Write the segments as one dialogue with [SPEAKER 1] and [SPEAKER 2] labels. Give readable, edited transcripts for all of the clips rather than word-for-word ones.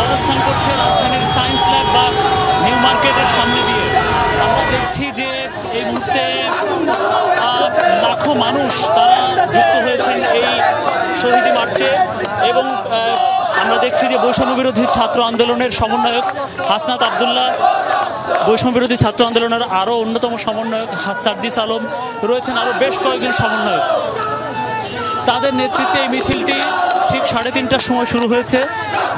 [SPEAKER 1] অবস্থান করছে রাজধানীর সায়েন্স ল্যাব বা নিউ মার্কেটের সামনে দিয়ে। আমরা দেখছি যে এই মুহূর্তে লাখো মানুষ তারা যুক্ত হয়েছেন এই শহীদ মার্চে এবং আমরা দেখছি যে বৈষম্য বিরোধী ছাত্র আন্দোলনের সমন্বয়ক হাসনাত আবদুল্লাহ, বৈষম্য বিরোধী ছাত্র আন্দোলনের আরও অন্যতম সমন্বয়ক সার্জিস আলম রয়েছেন, আরও বেশ কয়েকজন সমন্বয়ক। তাদের নেতৃত্বে এই মিছিলটি ঠিক 3:30টার সময় শুরু হয়েছে,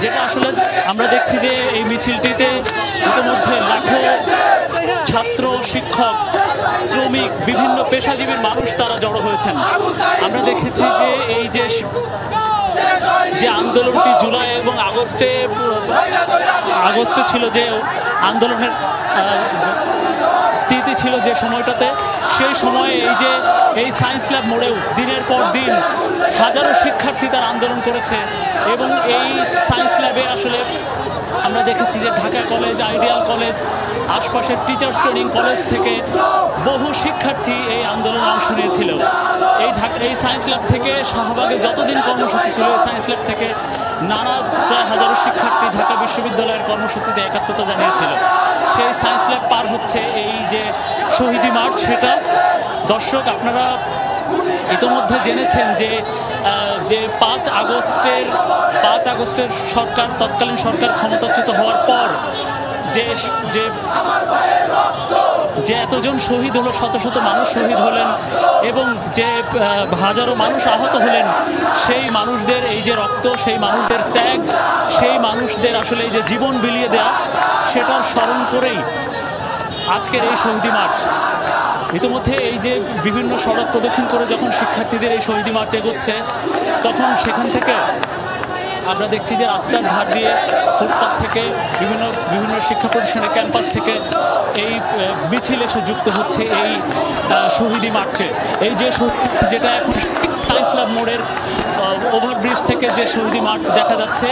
[SPEAKER 1] যেটা আসলে আমরা দেখছি যে এই মিছিলটিতে ইতিমধ্যে লাখো ছাত্র, শিক্ষক, শ্রমিক, বিভিন্ন পেশাজীবীর মানুষ তারা জড়ো হয়েছেন। আমরা দেখেছি যে এই যে আন্দোলনটি জুলাই এবং আগস্টে ছিল, যে আন্দোলনের স্থিতি ছিল যে সময়টাতে, সেই সময়ে এই সায়েন্স ল্যাব মোড়েও দিনের পর দিন হাজারো শিক্ষার্থী তার আন্দোলন করেছে এবং এই সায়েন্স ল্যাবে আসলে আমরা দেখেছি যে ঢাকা কলেজ, আইডিয়াল কলেজ, আশপাশের টিচার্স ট্রেনিং কলেজ থেকে বহু শিক্ষার্থী এই আন্দোলনে অংশ নিয়েছিল। এই সায়েন্স ল্যাব থেকে শাহবাগে যতদিন কর্মসূচি ছিল, এই সায়েন্স ল্যাব থেকে প্রায় হাজারো শিক্ষার্থী ঢাকা বিশ্ববিদ্যালয়ের কর্মসূচিতে একাত্মতা জানিয়েছিল। সেই সায়েন্স ল্যাব পার হচ্ছে এই যে শহীদি মার্চ, সেটা দর্শক আপনারা ইতোমধ্যে জেনেছেন যে 5 আগস্টের সরকার, তৎকালীন সরকার ক্ষমতাচ্যুত হওয়ার পর যে এতজন শহীদ হলো, শত শত মানুষ শহীদ হলেন এবং যে হাজারো মানুষ আহত হলেন, সেই মানুষদের এই যে রক্ত, সেই মানুষদের ত্যাগ, সেই মানুষদের আসলে এই যে জীবন বিলিয়ে দেয়া, সেটার স্মরণ করেই আজকের এই শহীদি মার্চ। ইতিমধ্যে এই যে বিভিন্ন সড়ক প্রদক্ষিণ করে যখন শিক্ষার্থীদের এই শহীদি মার্চ এগোচ্ছে, তখন সেখান থেকে আমরা দেখছি যে রাস্তার ধার দিয়ে, ফুটপাত থেকে, বিভিন্ন শিক্ষা প্রতিষ্ঠানের ক্যাম্পাস থেকে এই মিছিল এসে যুক্ত হচ্ছে এই শহীদি মার্চে। এই যে যেটা এখন সায়েন্স ল্যাব মোড়ের ওভারব্রিজ থেকে যে শহীদি মার্চ দেখা যাচ্ছে,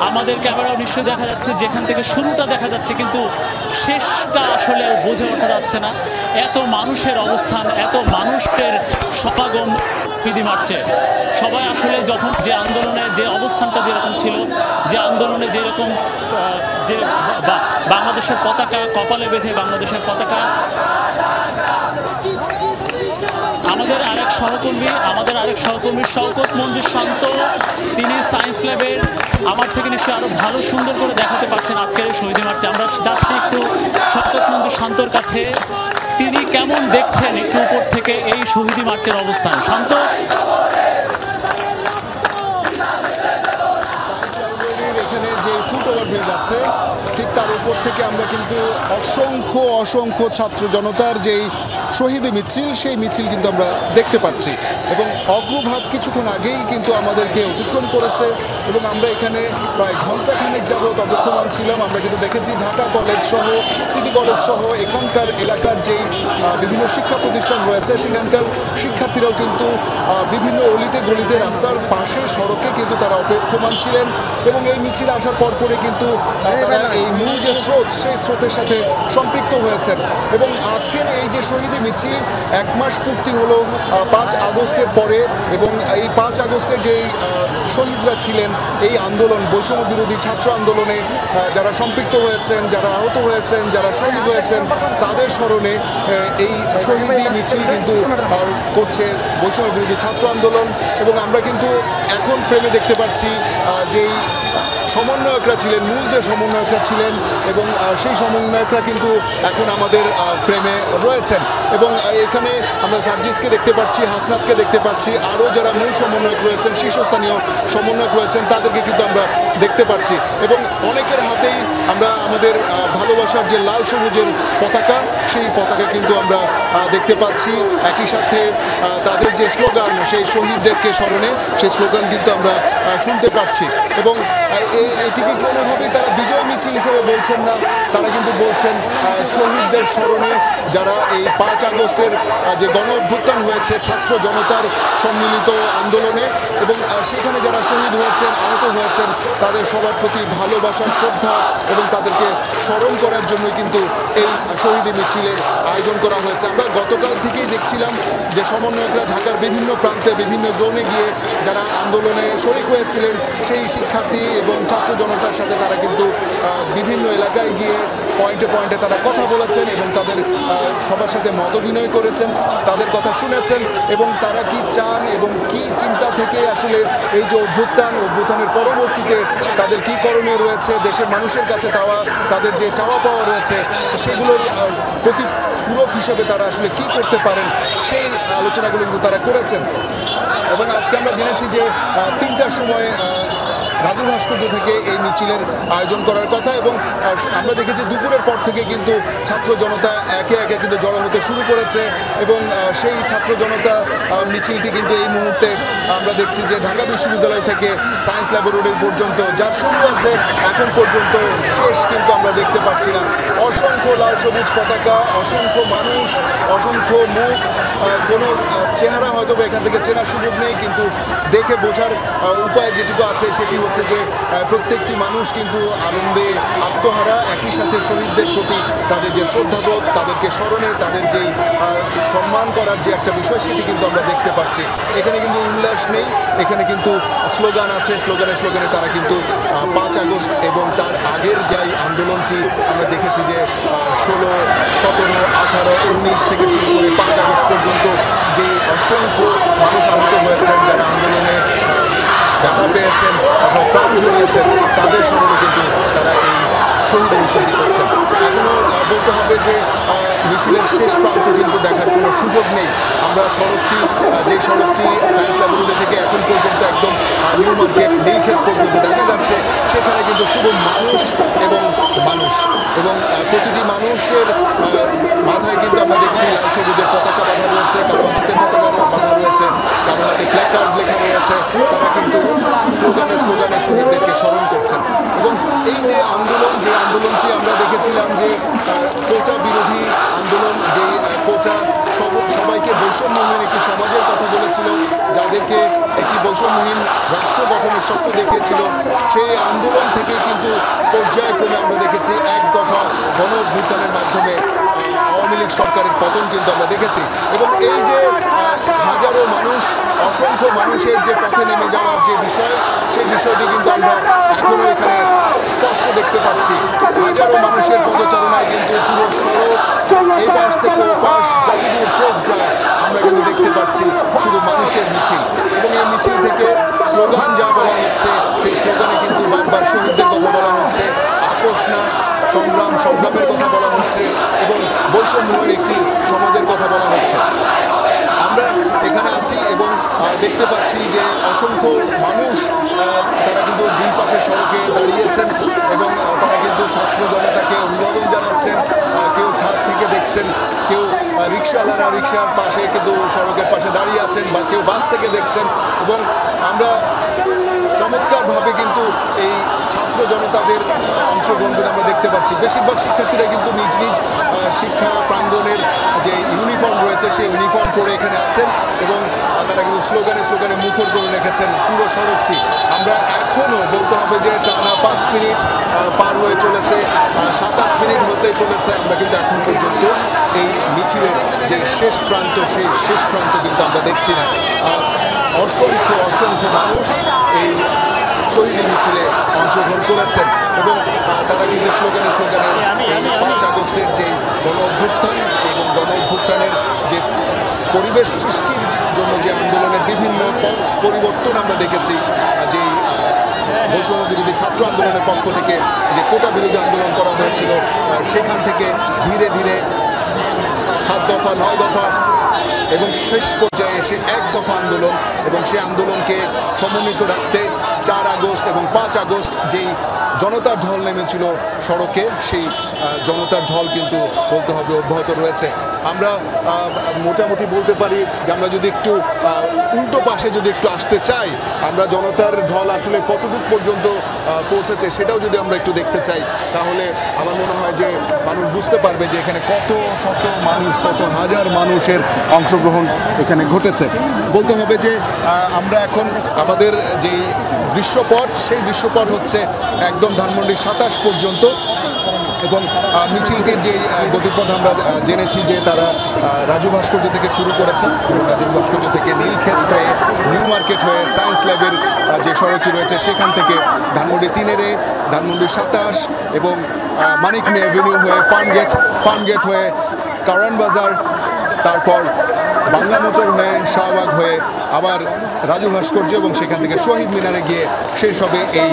[SPEAKER 1] আমাদের ক্যামেরাও নিশ্চয়ই দেখা যাচ্ছে, যেখান থেকে শুরুটা দেখা যাচ্ছে কিন্তু শেষটা আসলে বোঝে ওঠা যাচ্ছে না। এত মানুষের অবস্থান, এত মানুষের সমাগম শহীদি মার্চে। সবাই আসলে যখন যে আন্দোলনে যে অবস্থানটা যেরকম ছিল, যে আন্দোলনে যেরকম যে বাংলাদেশের পতাকা কপালে বেঁধে, বাংলাদেশের পতাকা, আমাদের আরেক সহকর্মী শওকত মঞ্জুর শান্ত, তিনি সায়েন্স ল্যাবের আমার থেকে নিশ্চয়ই আরো ভালো সুন্দর করে দেখাতে পারছেন আজকের এই শহীদ মার্চে। আমরা যাচ্ছি একটু শওকত মঞ্জুর শান্তর কাছে, তিনি কেমন দেখছেন একটু উপর থেকে এই শহীদ মার্চের অবস্থান। শান্ত,
[SPEAKER 2] এখানে যে ফুট ওভারব্রিজ আছে, ঠিক তার উপর থেকে আমরা কিন্তু অসংখ্য ছাত্র জনতার যেই শহীদ মিছিল, সেই মিছিল কিন্তু আমরা দেখতে পাচ্ছি এবং অগ্রভাগ কিছুক্ষণ আগেই কিন্তু আমাদেরকে অতিক্রম করেছে এবং আমরা এখানে প্রায় ঘণ্টাখানেক যাবৎ অবক্ষমান ছিলাম। আমরা কিন্তু দেখেছি ঢাকা কলেজ সহ, সিটি কলেজ সহ এখানকার এলাকার যেই বিভিন্ন শিক্ষা প্রতিষ্ঠান রয়েছে, সেখানকার শিক্ষার্থীরাও কিন্তু বিভিন্ন অলিতে গলিতে, রাস্তার পাশে, সড়কে কিন্তু তারা অপেক্ষমান ছিলেন এবং এই মিছিল আসার পরে কিন্তু তারা এই মূল যে স্রোত, সেই স্রোতের সাথে সম্পৃক্ত হয়েছেন এবং আজকের এই যে শহীদ মিছিল 1 মাস পূর্তি হলো 5 আগস্টের পরে এবং এই 5 আগস্টের যেই শহীদরা ছিলেন এই আন্দোলন, বৈষম্য বিরোধী ছাত্র আন্দোলনে যারা সম্পৃক্ত হয়েছেন, যারা আহত হয়েছেন, যারা শহীদ হয়েছেন, তাদের স্মরণে এই শহীদি মিছিল কিন্তু করছে বৈষম্য বিরোধী ছাত্র আন্দোলন। এবং আমরা কিন্তু এখন ফ্রেমে দেখতে পাচ্ছি যেই সমন্বয়করা ছিলেন, মূল যে সমন্বয়করা ছিলেন এবং সেই সমন্বয়করা কিন্তু এখন আমাদের ফ্রেমে রয়েছেন এবং এখানে আমরা সার্জিসকে দেখতে পাচ্ছি, হাসনাতকে দেখতে পাচ্ছি, আরও যারা মূল সমন্বয়ক রয়েছেন, শীর্ষস্থানীয় সমন্বয়ক রয়েছেন, তাদেরকে কিন্তু আমরা দেখতে পাচ্ছি এবং অনেকের হাতেই আমরা আমাদের ভালোবাসার যে লাল সবুজের পতাকা, সেই পতাকা কিন্তু আমরা দেখতে পাচ্ছি। একই সাথে তাদের যে স্লোগান, সেই শহীদদেরকে স্মরণে, সেই স্লোগান কিন্তু আমরা শুনতে পাচ্ছি এবং এটিকে কোনোভাবেই তারা বিজয় মিছিল হিসেবে বলছেন না, তারা কিন্তু বলছেন শহীদদের স্মরণে, যারা এই 5 আগস্টের যে গণ অভ্যুত্থান হয়েছে ছাত্র জনতার সম্মিলিত আন্দোলনে এবং সেখানে যারা শহীদ হয়েছেন, আহত হয়েছেন, তাদের সবার প্রতি ভালোবাসা, শ্রদ্ধা এবং তাদেরকে স্মরণ করার জন্য কিন্তু এই শহীদ শহীদ মিছিলের আয়োজন করা হয়েছে। আমরা গতকাল থেকেই দেখছিলাম যে সমন্বয়করা ঢাকার বিভিন্ন প্রান্তে বিভিন্ন জোনে গিয়ে যারা আন্দোলনে শরিক হয়েছিলেন সেই শিক্ষার্থী এবং ছাত্র জনতার সাথে তারা কিন্তু বিভিন্ন এলাকায় গিয়ে পয়েন্টে পয়েন্টে তারা কথা বলেছেন এবং তাদের সবার সাথে মত বিনিময় করেছেন, তাদের কথা শুনেছেন এবং তারা কি চান এবং কি চিন্তা থেকে আসলে এই যে অভ্যুত্থানের পরবর্তীতে তাদের কি করণীয় রয়েছে, দেশের মানুষের কাছে তাদের যে চাওয়া পাওয়া রয়েছে সেগুলোর পূরক হিসেবে তারা আসলে কি করতে পারেন সেই আলোচনাগুলো কিন্তু তারা করেছেন। এবং আজকে আমরা জেনেছি যে 3টার সময় রাজু ভাস্কর্য থেকে এই মিছিলের আয়োজন করার কথা এবং আমরা দেখেছি দুপুরের পর থেকে কিন্তু ছাত্র জনতা একে একে কিন্তু জড়ো হতে শুরু করেছে এবং সেই ছাত্র জনতা মিছিলটি কিন্তু এই মুহূর্তে আমরা দেখছি যে ঢাকা বিশ্ববিদ্যালয় থেকে সায়েন্স ল্যাবরেটরি পর্যন্ত যার শুরু আছে এখন পর্যন্ত শেষ কিন্তু আমরা দেখতে পাচ্ছি না। অসংখ্য লাল সবুজ পতাকা, অসংখ্য মানুষ, অসংখ্য মুখ, কোনো চেহারা হয়তো এখান থেকে চেনার সুযোগ নেই, কিন্তু দেখে বোঝার উপায় যেটুকু আছে সেটি হচ্ছে যে প্রত্যেকটি মানুষ কিন্তু আনন্দে আত্মহারা, একই সাথে শহীদদের প্রতি তাদের যে শ্রদ্ধাবোধ, তাদেরকে স্মরণে তাদের যেই সম্মান করার যে একটা বিষয় সেটি কিন্তু আমরা দেখতে পাচ্ছি। এখানে কিন্তু উল্লাস নেই, এখানে কিন্তু স্লোগান আছে, স্লোগানে তারা কিন্তু 5 আগস্ট এবং তার আগের যাই আন্দোলনটি আমরা দেখেছি যে 16, 17, 18, 19 থেকে শুরু করে 5 আগস্ট পর্যন্ত যে অসংখ্য মানুষ আহত হয়েছেন, যারা আন্দোলনে জানা পেয়েছেন অথবা প্রাণ জড়িয়েছেন, তাদের স্মরণে কিন্তু তারা এই শহীদ মিছিলটি করছেন। এখনও বলতে হবে যে মিছিলের শেষ প্রান্ত কিন্তু দেখার কোনো সুযোগ নেই। আমরা যে সড়কটি সায়েন্স ল্যাবরেটরি থেকে এখন পর্যন্ত একদম নিউ মার্কেট নীলক্ষেত পর্যন্ত দেখা যাচ্ছে, সেখানে কিন্তু শুধু মানুষ এবং প্রতিটি মানুষের মাথায় কিন্তু আমরা দেখছি লাল সবুজের পতাকা বাঁধা রয়েছে, কারো হাতে পতাকা বাঁধা রয়েছে, কারো হাতে প্ল্যাকার্ড লেখা রয়েছে। তারা কিন্তু স্লোগানে শহীদদেরকে স্মরণ করছেন এবং এই যে আন্দোলনটি আমরা দেখেছিলাম যে কোটা বিরোধী আন্দোলন, যে কোটা সবাইকে বৈষম্যহীন একটি সমাজের কথা বলেছিল, যাদেরকে একটি বৈষম্যহীন রাষ্ট্র গঠনের স্বপ্ন দেখিয়েছিল, সেই আন্দোলন থেকে কিন্তু পর্যায়ক্রমে আমরা দেখেছি এক দফা গণ অভ্যুত্থানের মাধ্যমে আওয়ামী লীগ সরকারের পতন কিন্তু আমরা দেখেছি এবং এই যে হাজারো মানুষ, অসংখ্য মানুষের যে পথে নেমে যাওয়ার যে বিষয়, সেই বিষয়টি কিন্তু আমরা এখনো এখানে স্পষ্ট দেখতে পাচ্ছি। হাজারো মানুষের পদচারণায় কিন্তু পুরো সড়ক এই পাশ থেকে ও পাশ যতদূর চোখ যায় আমরা কিন্তু দেখতে পাচ্ছি শুধু মানুষের মিছিল এবং এই মিছিল থেকে স্লোগান যা বলা হচ্ছে সেই স্লোগানে কিন্তু বারবার শহীদদের কথা বলা হচ্ছে, আপোষ না সংগ্রামের কথা বলা হচ্ছে এবং বৈষম্যের একটি সমাজের কথা বলা হচ্ছে। আমরা এখানে আছি এবং দেখতে পাচ্ছি যে অসংখ্য মানুষ তারা কিন্তু দুই পাশের সড়কে দাঁড়িয়েছেন এবং তারা কিন্তু ছাত্র জনতাকে অভিবাদন জানাচ্ছেন। কেউ ছাদ থেকে দেখছেন, কেউ রিক্সাওয়ালারা রিক্সার পাশে কিন্তু সড়কের পাশে দাঁড়িয়ে আছেন, বা কেউ বাস থেকে দেখছেন এবং আমরা চমৎকারভাবে কিন্তু এই ছাত্র জনতাদের অংশগ্রহণ করে আমরা দেখতে পাচ্ছি। বেশিরভাগ শিক্ষার্থীরা কিন্তু নিজ শিক্ষা প্রাঙ্গণের যে ইউনিফর্ম রয়েছে সেই ইউনিফর্ম পরে এখানে আছেন এবং তারা কিন্তু স্লোগানে মুখর করে রেখেছেন পুরো সড়কটি। আমরা এখনও বলতে হবে যে টানা 5 মিনিট পার হয়ে চলেছে, 7-8 মিনিট হতে চলেছে, আমরা কিন্তু এখন পর্যন্ত এই মিছিলের যে শেষ প্রান্ত সেই শেষ প্রান্ত কিন্তু আমরা দেখছি না। অসংখ্য মানুষ এই শহীদ মিছিলে অংশগ্রহণ করেছেন এবং তারা কিন্তু স্লোগানে এই 5 আগস্টের যে গণ অভ্যুত্থান এবং গণ অভ্যুত্থানের যে পরিবেশ সৃষ্টির জন্য যে আন্দোলনের বিভিন্ন পরিবর্তন আমরা দেখেছি, যে বৈষম্য বিরোধী ছাত্র আন্দোলনের পক্ষ থেকে যে কোটা বিরোধী আন্দোলন করা হয়েছিল, সেখান থেকে ধীরে ধীরে 7 দফা 9 দফা এবং শেষ পর্যায়ে এসে 1 দফা আন্দোলন এবং সেই আন্দোলনকে সমন্বিত রাখতে 4 আগস্ট এবং 5 আগস্ট যেই জনতার ঢল নেমেছিল সড়কে, সেই জনতার ঢল কিন্তু বলতে হবে অব্যাহত রয়েছে। আমরা মোটামুটি বলতে পারি যে আমরা যদি একটু উল্টো পাশে যদি একটু আসতে চাই, আমরা জনতার ঢল আসলে কতটুকু পর্যন্ত পৌঁছেছে সেটাও যদি আমরা একটু দেখতে চাই, তাহলে আমার মনে হয় যে মানুষ বুঝতে পারবে যে এখানে কত শত মানুষ, কত হাজার মানুষের অংশগ্রহণ এখানে ঘটেছে। বলতে হবে যে আমরা এখন আমাদের যে দৃশ্যপট, সেই দৃশ্যপট হচ্ছে একদম ধানমন্ডি 27 পর্যন্ত এবং মিছিলটির যে গতিপথ আমরা জেনেছি যে তারা রাজু ভাস্কর্য থেকে শুরু করেছে এবং রাজু ভাস্কর্য থেকে নীলক্ষেত হয়ে নিউ মার্কেট হয়ে সায়েন্স ল্যাবের যে সড়কটি রয়েছে সেখান থেকে ধানমন্ডি 3 ধানমন্ডি 27 এবং মানিক মিয়া এভিনিউ হয়ে ফার্মগেট হয়ে কারওয়ান বাজার, তারপর বাংলা মোটর হয়ে শাহবাগ হয়ে আবার রাজু ভাস্কর্য এবং সেখান থেকে শহীদ মিনারে গিয়ে শেষ হবে এই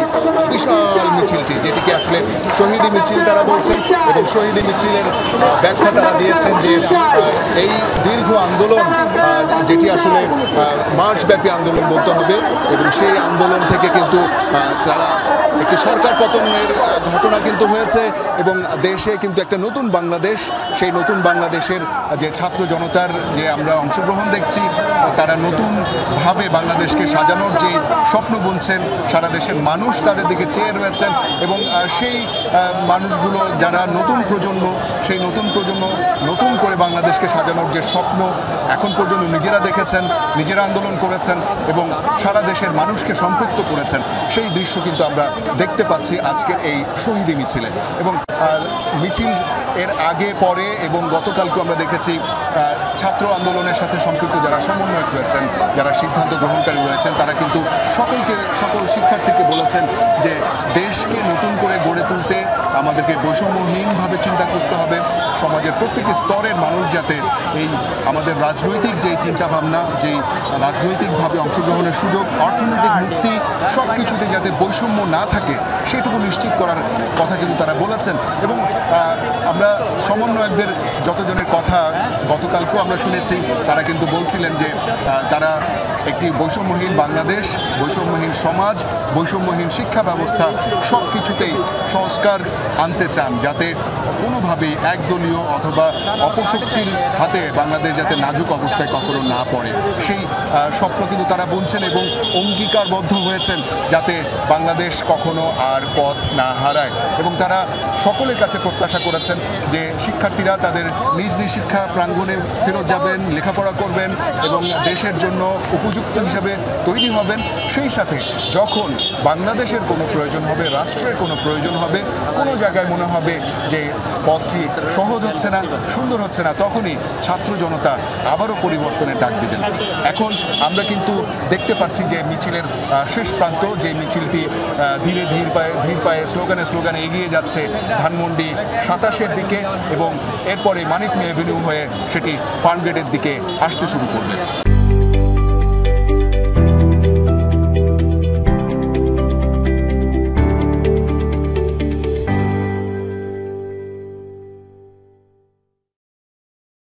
[SPEAKER 2] বিশাল মিছিলটি, যেটিকে আসলে শহীদি মিছিল তারা বলছেন। এবং শহীদি মিছিলের ব্যাখ্যা তারা দিয়েছেন যে এই দীর্ঘ আন্দোলন, যেটি আসলে মাসব্যাপী আন্দোলন বলতে হবে, এবং সেই আন্দোলন থেকে কিন্তু তারা একটি সরকার পতনের ঘটনা কিন্তু হয়েছে এবং দেশে কিন্তু একটা নতুন বাংলাদেশ, সেই নতুন বাংলাদেশের যে ছাত্র জনতার যে আমরা অংশগ্রহণ দেখছি, তারা নতুনভাবে বাংলাদেশকে সাজানোর যে স্বপ্ন বুনছেন, সারা দেশের মানুষ তাদের দিকে চেয়ে রয়েছেন এবং সেই মানুষগুলো যারা নতুন প্রজন্ম, সেই নতুন প্রজন্ম নতুন করে বাংলাদেশকে সাজানোর যে স্বপ্ন এখন পর্যন্ত নিজেরা দেখেছেন, নিজেরা আন্দোলন করেছেন এবং সারা দেশের মানুষকে সম্পৃক্ত করেছেন, সেই দৃশ্য কিন্তু আমরা দেখতে পাচ্ছি আজকের এই শহীদি মিছিলে। এবং মিছিল এর আগে পরে এবং গতকালকে আমরা দেখেছি ছাত্র আন্দোলনের সাথে সম্পৃক্ত যারা সমন্বয়ক রয়েছেন, যারা সিদ্ধান্ত গ্রহণকারী রয়েছেন, তারা কিন্তু সকল শিক্ষার্থীকে বলেছেন যে দেশকে নতুন করে গড়ে তুলতে আমাদেরকে বৈষম্যহীনভাবে চিন্তা করতে হবে। সমাজের প্রত্যেকটি স্তরের মানুষ যাতে এই আমাদের রাজনৈতিক যেই চিন্তাভাবনা, যেই রাজনৈতিকভাবে অংশগ্রহণের সুযোগ, অর্থনৈতিক মুক্তি, সব কিছুতে যাতে বৈষম্য না থাকে সেটুকু নিশ্চিত করার কথা কিন্তু তারা বলেছেন। এবং আমরা সমন্বয়কদের যতজনের কথা গতকালকেও আমরা শুনেছি, তারা কিন্তু বলছিলেন যে তারা একটি বৈষম্যহীন বাংলাদেশ, বৈষম্যহীন সমাজ, বৈষম্যহীন শিক্ষা ব্যবস্থা সব কিছুতেই সংস্কার আনতে চান, যাতে কোনোভাবেই একদলীয় অথবা অপশক্তির হাতে বাংলাদেশ যাতে নাজুক অবস্থায় কখনো না পড়ে, সেই স্বপ্ন কিন্তু তারা বুনছেন এবং অঙ্গীকারবদ্ধ হয়েছেন যাতে বাংলাদেশ কখনো আর পথ না হারায়। এবং তারা সকলের কাছে প্রত্যাশা করেছেন যে শিক্ষার্থীরা তাদের নিজ নিজ শিক্ষা প্রাঙ্গণে ফেরত যাবেন, লেখাপড়া করবেন এবং দেশের জন্য উপযুক্ত হিসাবে তৈরি হবেন। সেই সাথে যখন বাংলাদেশের কোনো প্রয়োজন হবে, রাষ্ট্রের কোনো প্রয়োজন হবে, কোনো জায়গায় মনে হবে যে পথটি সহজ হচ্ছে না, সুন্দর হচ্ছে না, তখনই ছাত্র জনতা আবারও পরিবর্তনের ডাক দিবেন। এখন আমরা কিন্তু দেখতে পাচ্ছি যে মিছিলের শেষ প্রান্ত, যে মিছিলটি ধীর পায়ে স্লোগানে এগিয়ে যাচ্ছে ধানমন্ডি 27 দিকে এবং এরপরে মানিক মিয়া এভিনিউ হয়ে সেটি ফার্মগেটের দিকে আসতে শুরু করবে।